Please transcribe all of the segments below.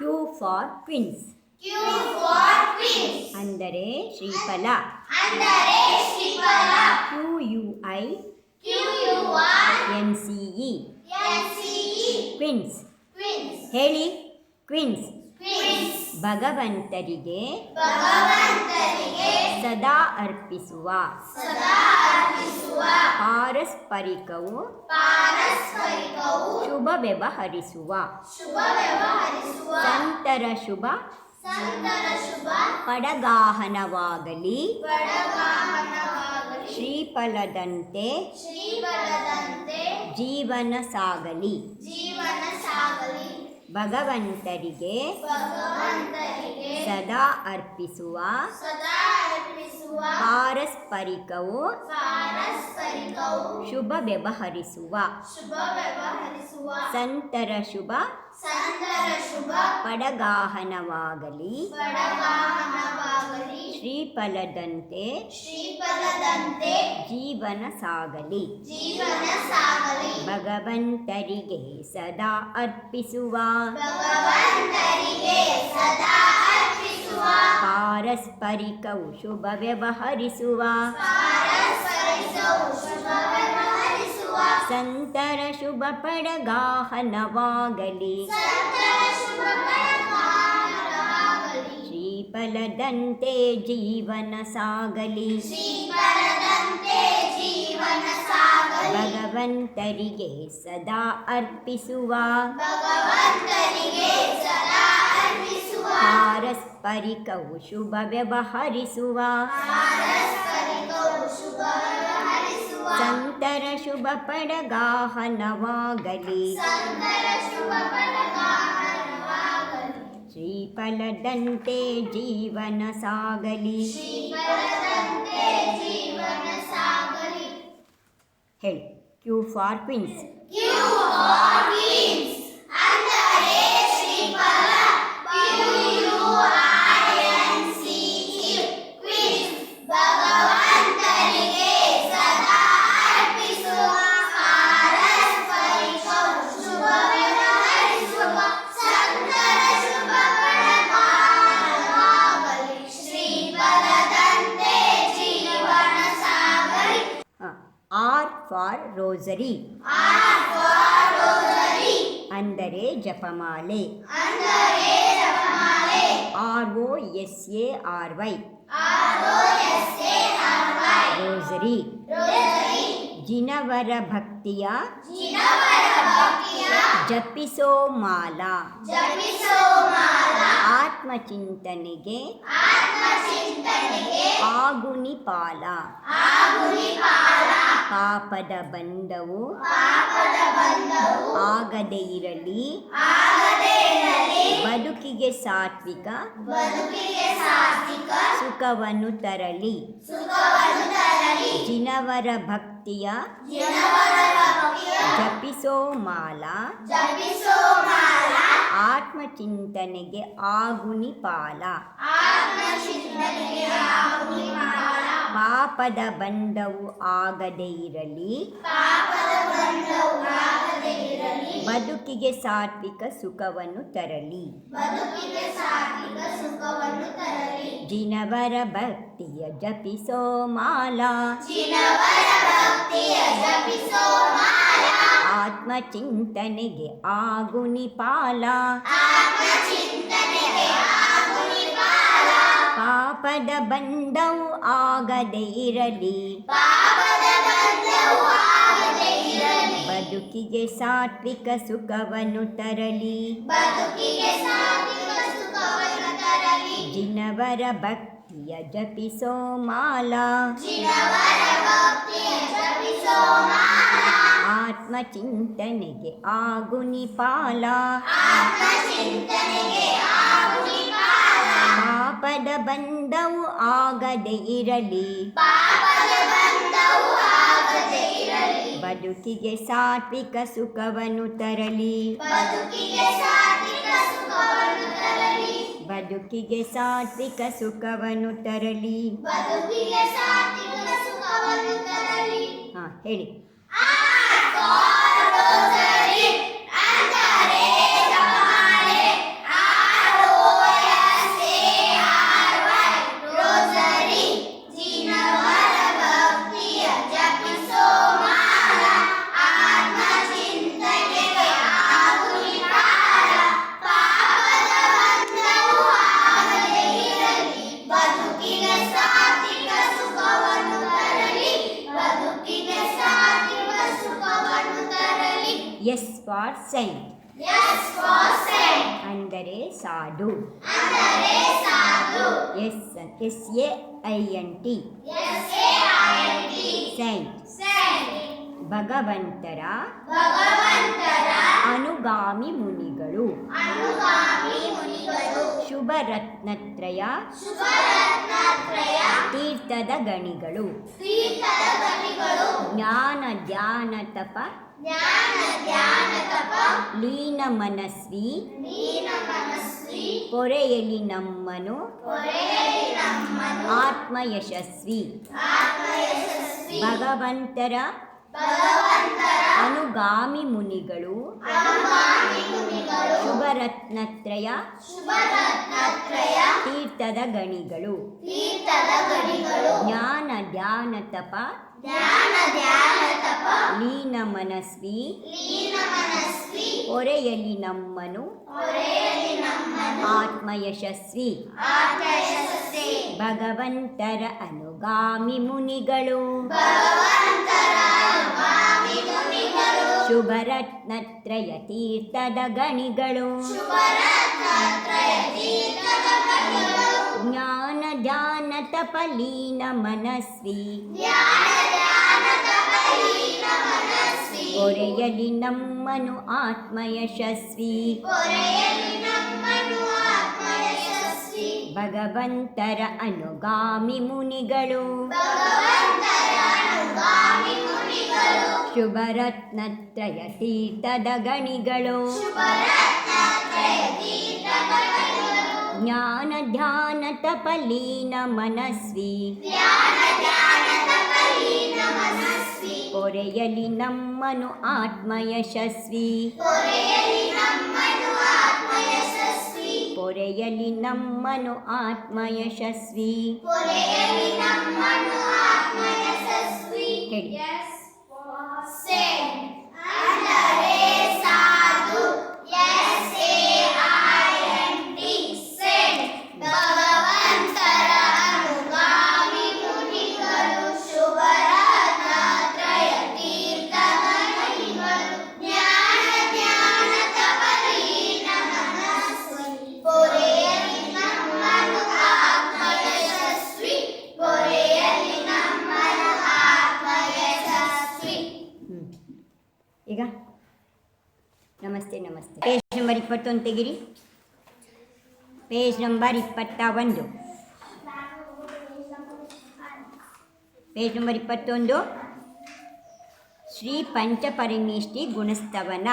Q for ಕ್ವಿನ್ಸ್. ಅಂದರೆ ಶ್ರೀಫಲ. QUI NCE ಕ್ವಿನ್ಸ್. ಹೇಳಿ ಕ್ವಿನ್ಸ್. ಭಗವಂತರಿಗೆ ಸದಾ ಅರ್ಪಿಸುವ ಪಾರಸ್ಪರಿಕವು ಶುಭ ವ್ಯವಹರಿಸುವ ಸಂತರ ಶುಭ ಪಡಗಾಹನವಾಗಲಿ ಶ್ರೀಫಲದಂತೆ ಜೀವನ ಸಾಗಲಿ. ಭಗವಂತರಿಗೆ ಸದಾ ಅರ್ಪಿಸುವ ಪಾರಸ್ಪರಿಕವು ಶುಭ ವ್ಯವಹರಿಸುವ ಸಂತರ ಶುಭ ಪಡಗಾಹನವಾಗಲಿ ಶ್ರೀಫಲದಂತೆ ಜೀವನ ಸಾಗಲಿ. ಭಗವಂತರಿಗೆ ಸದಾ ಅರ್ಪಿಸುವ ಪಾರಸ್ಪರಿಕವು ಶುಭ ವ್ಯವಹರಿಸುವ ಸಂತರ ಶುಭ ಪಡಗಾಹನವಾಗಲಿ ಶ್ರೀಫಲದಂತೆ ಜೀವನ ಸಾಗಲಿ. ಭಗವಂತರಿಗೆ ಸದಾ ಅರ್ಪಿಸುವ ಪಾರಸ್ಪರಿಕವು ಶುಭ ವ್ಯವಹರಿಸುವ ಸಂತರ ಶುಭ ಪಡಗಾಹನವಾಗಲಿ ಶ್ರೀಫಲದಂತೆ ಜೀವನ ಸಾಗಲಿ. ಹೇಳಿ Q for queens. R for rosary. ಅಂದರೆ ಜಪಮಾಲೆ. ROSARY rosary. ಜಿನವರ ಭಕ್ತಿಯ ಜಪಿಸೋ ಮಾಲಾ. ಆತ್ಮಚಿಂತನೆಗೆ ಆಗುನಿ ಪಾಲ. ಪಾಪದ ಬಂಧವು ಆಗದೇ ಇರಲಿ ಬದುಕಿಗೆ ಸಾತ್ವಿಕ ಸುಖವನ್ನು ತರಲಿ. ಜಿನವರ ಭಕ್ತಿಯ ಜಪಿಸೋ ಮಾಲಾ ಆತ್ಮಚಿಂತನೆಗೆ ಆಗುನಿ ಪಾಲ. ಪಾಪದ ಬಂಧವು ಆಗದೇ ಇರಲಿ ಬದುಕಿಗೆ ಸಾತ್ವಿಕ ಸುಖವನ್ನು ತರಲಿ. ಜಿನವರ ಭಕ್ತಿಯ ಜಪಿಸೋ ಮಾಲಾ ಆತ್ಮಚಿಂತನೆಗೆ ಆಗುನಿ ಪಾಲ. ಪಾಪದ ಬಂಧವು ಆಗದೇ ಇರಲಿ ಬದುಕಿಗೆ ಸಾತ್ವಿಕ ಸುಖವನ್ನು ತರಲಿ. ಜಿನವರ ಭಕ್ತಿಯ ಜಪಿಸೋ ಮಾಲಾ ಆತ್ಮಚಿಂತನೆಗೆ ಆಗುನಿ ಪಾಲ. ಪಾಪದ ಬಂಧವು ಆಗದೇ ಇರಲಿ ಬದುಕಿಗೆ ಸಾತ್ವಿಕ ಸುಖವನ್ನು ತರಲಿ. ಬದುಕಿಗೆ ಸಾತ್ವಿಕ ಸುಖವನ್ನು ತರಲಿ. ಹೇಳಿ. For Saint. ಅಂದರೆ ಸಾಧು. SAINT Saint. ಭಗವಂತರ ಅನುಗಾಮಿ ಮುನಿಗಳು. ಶುಭರತ್ನತ್ರಯ ತೀರ್ಥದ ಗಣಿಗಳು. ಜ್ಞಾನ ಧ್ಯಾನ ತಪ ಲೀನ ಮನಸ್ವಿ ಪೊರೆಯಲಿ ನಮ್ಮನು ಆತ್ಮ ಯಶಸ್ವಿ. ಭಗವಂತರ ಅನುಗಾಮಿ ಮುನಿಗಳು. ಶುಭರತ್ನತ್ರಯ ತೀರ್ಥದ ಗಣಿಗಳು. ಜ್ಞಾನ ಧ್ಯಾನ ತಪ ಲೀನ ಮನಸ್ವಿ ಪೊರೆಯಲಿ ನಮ್ಮನು ಆತ್ಮ ಯಶಸ್ವಿ. ಭಗವಂತರ ಅನುಗಾಮಿ ಮುನಿಗಳು. ಶುಭರತ್ನತ್ರಯ ತೀರ್ಥದ ಗಣಿಗಳು. ಜ್ಞಾನ ಧ್ಯಾನ ತಪ ಲೀನ ಮನಸ್ವಿ ಪೊರೆಯಲಿ ನಮ್ಮನು ಆತ್ಮ ಯಶಸ್ವಿ. ಭಗವಂತರ ಅನುಗಾಮಿ ಮುನಿಗಳು. ಶುಭರತ್ನತ್ರಯ ತೀರ್ಥದ ಗಣಿಗಳು. ಜ್ಞಾನ ಧ್ಯಾನ ತಪ ಲೀನ ಮನಸ್ವಿ ಪೊರೆಯಲಿ ನಮ್ಮನು ಆತ್ಮ ಯಶಸ್ವಿ. ಪೊರೆಯಲಿ ನಮ್ಮನು ಆತ್ಮ ಯಶಸ್ವಿ. ಹೇಳಿ. ಈಗ ನಮಸ್ತೆ ನಮಸ್ತೆ. ಪೇಜ್ ನಂಬರ್ 21 ತೆಗಿರಿ. Page number 21. Page number 21. Shri ಪಂಚಪರಮೇಷ್ಠಿ ಗುಣಸ್ತವನ.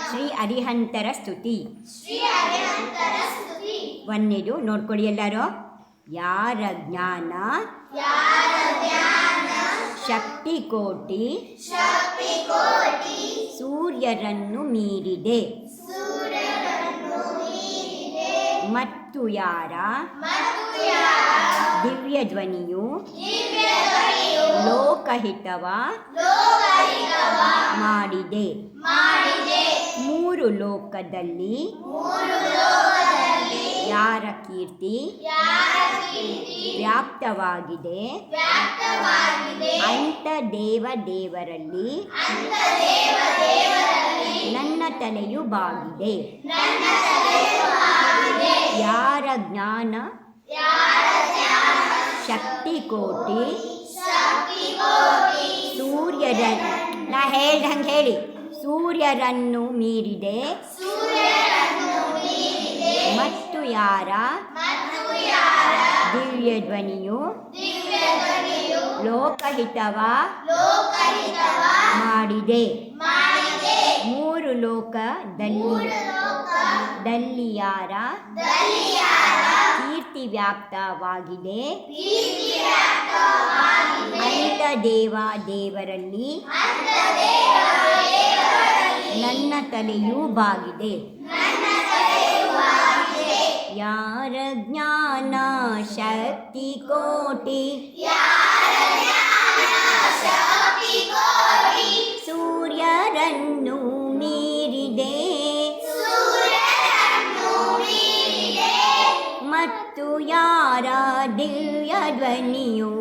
ಶ್ರೀ ಅರಿಹಂತರ ಸ್ತುತಿ. ಒಂದೇದು ನೋಡ್ಕೊಳ್ಳಿ ಎಲ್ಲರೂ. ಯಾರ ಜ್ಞಾನ ಶಕ್ತಿ ಕೋಟಿ ಸೂರ್ಯರನ್ನು ಮೀರಿದೆ. ಮತ್ತು ಯಾರ ದಿವ್ಯ ಧ್ವನಿಯು ಲೋಕಹಿತವ ಮಾಡಿದೆ. ಮೂರು ಲೋಕದಲ್ಲಿ ಯಾರ ಕೀರ್ತಿ ವ್ಯಾಪ್ತವಾಗಿದೆ ಅಂತ ದೇವರಲ್ಲಿ ನನ್ನ ತಲೆಯು ಬಾಗಿದೆ. ಯಾರ ಜ್ಞಾನ ಶಕ್ತಿ ಕೋಟಿ ನಾ ಹೇಳ್ದಂಗೆ ಹೇಳಿ. ಸೂರ್ಯರನ್ನು ಮೀರಿದೆ. ಮತ್ತು ಯಾರ ದಿವ್ಯ ಧ್ವನಿಯು ಲೋಕಹಿತವ ಮಾಡಿದೆ. ಮೂರು ಲೋಕದಲ್ಲಿ ಯಾರ ಕೀರ್ತಿ ವ್ಯಾಪ್ತವಾಗಿದೆ ಅಂತ ದೇವರಲ್ಲಿ ನನ್ನ ತಲೆಯೂ ಬಾಗಿದೆ. ಯಾರ ಜ್ಞಾನ ಶಕ್ತಿ ಕೋಟಿ ಸೂರ್ಯರನ್ನು ಮೀರಿದೆ. ಮತ್ತು ಯಾರ ದಿವ್ಯ ಧ್ವನಿಯು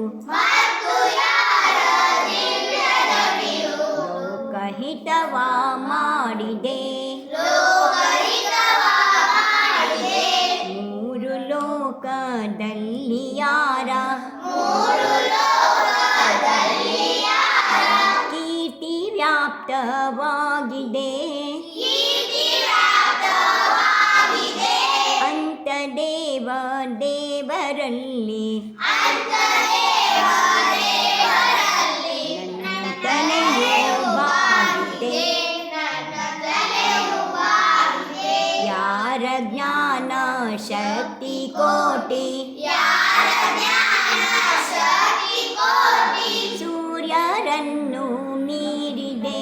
ದೇವರಲ್ಲಿ ನನ್ನ ತಲೆಯು ಬಾಗಿದೆ ಯಾರ ಜ್ಞಾನ ಶಕ್ತಿ ಕೋಟಿ ಸೂರ್ಯರನ್ನು ಮೀರಿದೆ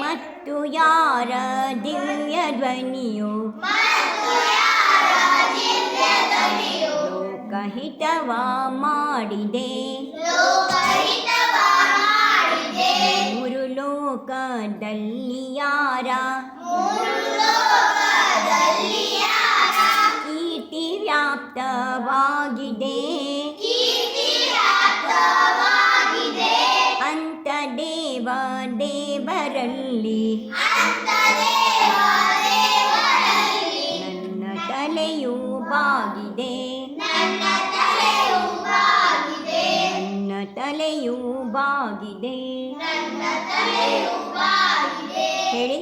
ಮತ್ತು ಯಾರ ದಿವ್ಯ ಧ್ವನಿಯು ಲೋಕಹಿತವ ಮಾಡಿದೆ ಮೂರು ಲೋಕದಲ್ಲಿ ಯಾರ ಕೀರ್ತಿ ವ್ಯಾಪ್ತವಾಗಿದೆ ಅಂತ ದೇವರಲ್ಲಿ ನನ್ನ ತಲೆಯು ಬಾಗಿದೆ ನನ್ನ ತಲೆಯು ಬಾಗಿದೆ ಹೇಳಿ